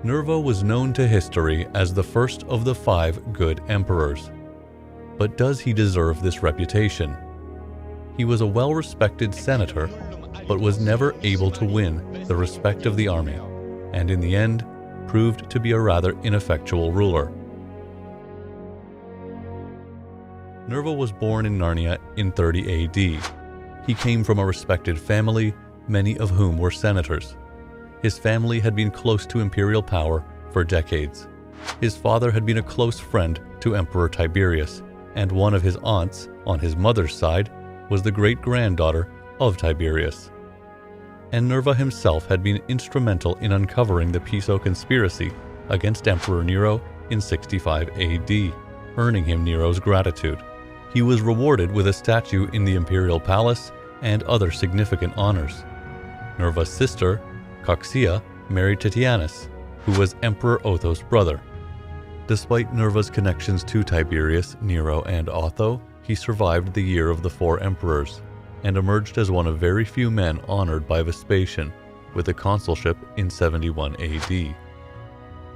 Nerva was known to history as the first of the 5 good emperors. But does he deserve this reputation? He was a well-respected senator, but was never able to win the respect of the army, and in the end, proved to be a rather ineffectual ruler. Nerva was born in Narnia in 30 AD. He came from a respected family, many of whom were senators. His family had been close to imperial power for decades. His father had been a close friend to Emperor Tiberius, and one of his aunts, on his mother's side, was the great-granddaughter of Tiberius. And Nerva himself had been instrumental in uncovering the Piso conspiracy against Emperor Nero in 65 AD, earning him Nero's gratitude. He was rewarded with a statue in the imperial palace and other significant honors. Nerva's sister, Coxia, married Titianus, who was Emperor Otho's brother. Despite Nerva's connections to Tiberius, Nero, and Otho, he survived the year of the 4 emperors, and emerged as one of very few men honored by Vespasian with the consulship in 71 AD.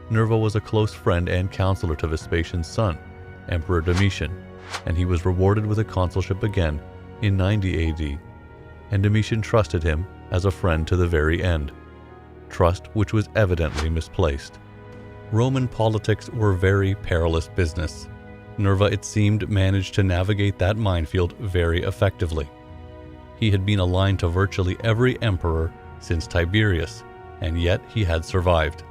Nerva was a close friend and counselor to Vespasian's son, Emperor Domitian, and he was rewarded with a consulship again in 90 AD, and Domitian trusted him as a friend to the very end, trust which was evidently misplaced. Roman politics were very perilous business. Nerva, it seemed, managed to navigate that minefield very effectively. He had been aligned to virtually every emperor since Tiberius, and yet he had survived.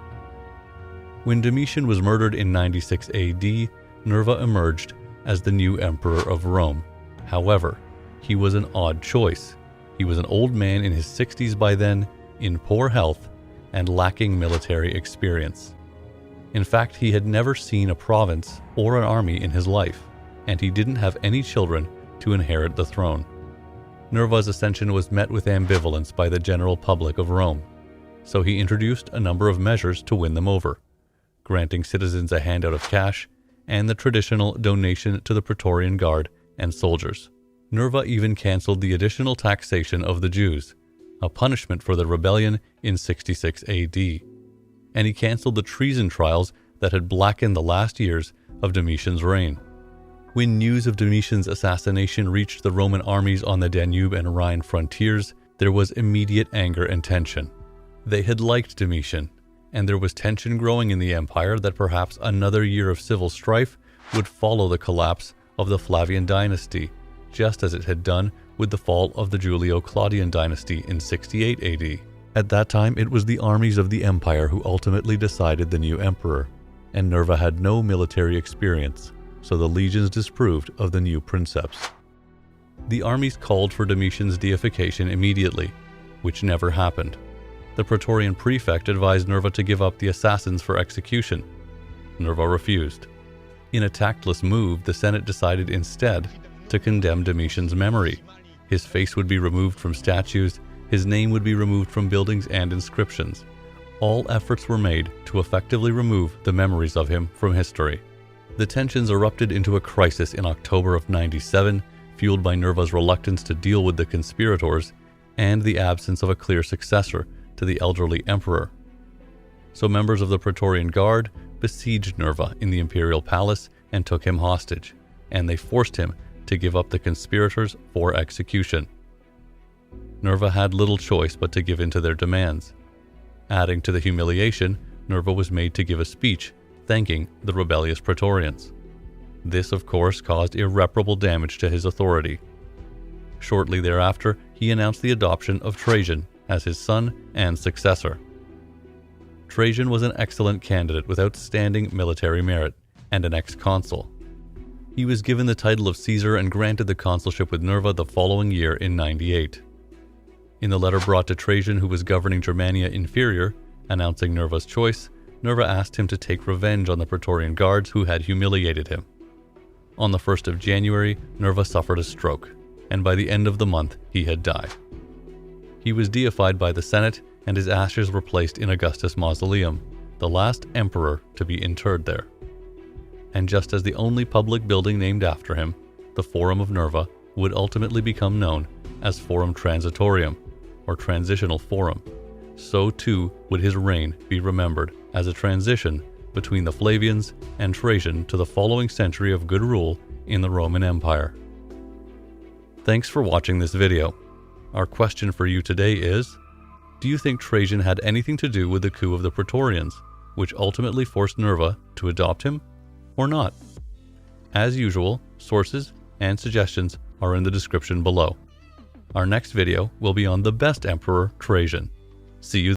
When Domitian was murdered in 96 AD, Nerva emerged as the new emperor of Rome. However, he was an odd choice. He was an old man in his 60s by then, in poor health, and lacking military experience. In fact, he had never seen a province or an army in his life, and he didn't have any children to inherit the throne. Nerva's ascension was met with ambivalence by the general public of Rome, so he introduced a number of measures to win them over, granting citizens a handout of cash and the traditional donation to the Praetorian Guard and soldiers. Nerva even cancelled the additional taxation of the Jews, a punishment for the rebellion in 66 AD. And he cancelled the treason trials that had blackened the last years of Domitian's reign. When news of Domitian's assassination reached the Roman armies on the Danube and Rhine frontiers, there was immediate anger and tension. They had liked Domitian, and there was tension growing in the empire that perhaps another year of civil strife would follow the collapse of the Flavian dynasty, just as it had done with the fall of the Julio-Claudian dynasty in 68 AD. At that time, it was the armies of the empire who ultimately decided the new emperor, and Nerva had no military experience, so the legions disapproved of the new princeps. The armies called for Domitian's deification immediately, which never happened. The Praetorian prefect advised Nerva to give up the assassins for execution. Nerva refused. In a tactless move, the Senate decided instead to condemn Domitian's memory. His face would be removed from statues, his name would be removed from buildings and inscriptions. All efforts were made to effectively remove the memories of him from history. The tensions erupted into a crisis in October of 97, fueled by Nerva's reluctance to deal with the conspirators and the absence of a clear successor to the elderly emperor. So members of the Praetorian Guard besieged Nerva in the imperial palace and took him hostage, and they forced him to give up the conspirators for execution. Nerva had little choice but to give in to their demands. Adding to the humiliation, Nerva was made to give a speech thanking the rebellious Praetorians. This, of course, caused irreparable damage to his authority. Shortly thereafter, he announced the adoption of Trajan as his son and successor. Trajan was an excellent candidate with outstanding military merit and an ex-consul. He was given the title of Caesar and granted the consulship with Nerva the following year in 98. In the letter brought to Trajan, who was governing Germania Inferior, announcing Nerva's choice, Nerva asked him to take revenge on the Praetorian Guards who had humiliated him. On the 1st of January, Nerva suffered a stroke, and by the end of the month, he had died. He was deified by the Senate, and his ashes were placed in Augustus' mausoleum, the last emperor to be interred there. And just as the only public building named after him, the Forum of Nerva would ultimately become known as Forum Transitorium, or Transitional Forum, so too would his reign be remembered as a transition between the Flavians and Trajan to the following century of good rule in the Roman Empire. Thanks for watching this video. Our question for you today is, do you think Trajan had anything to do with the coup of the Praetorians, which ultimately forced Nerva to adopt him, or not? As usual, sources and suggestions are in the description below. Our next video will be on the best emperor, Trajan. See you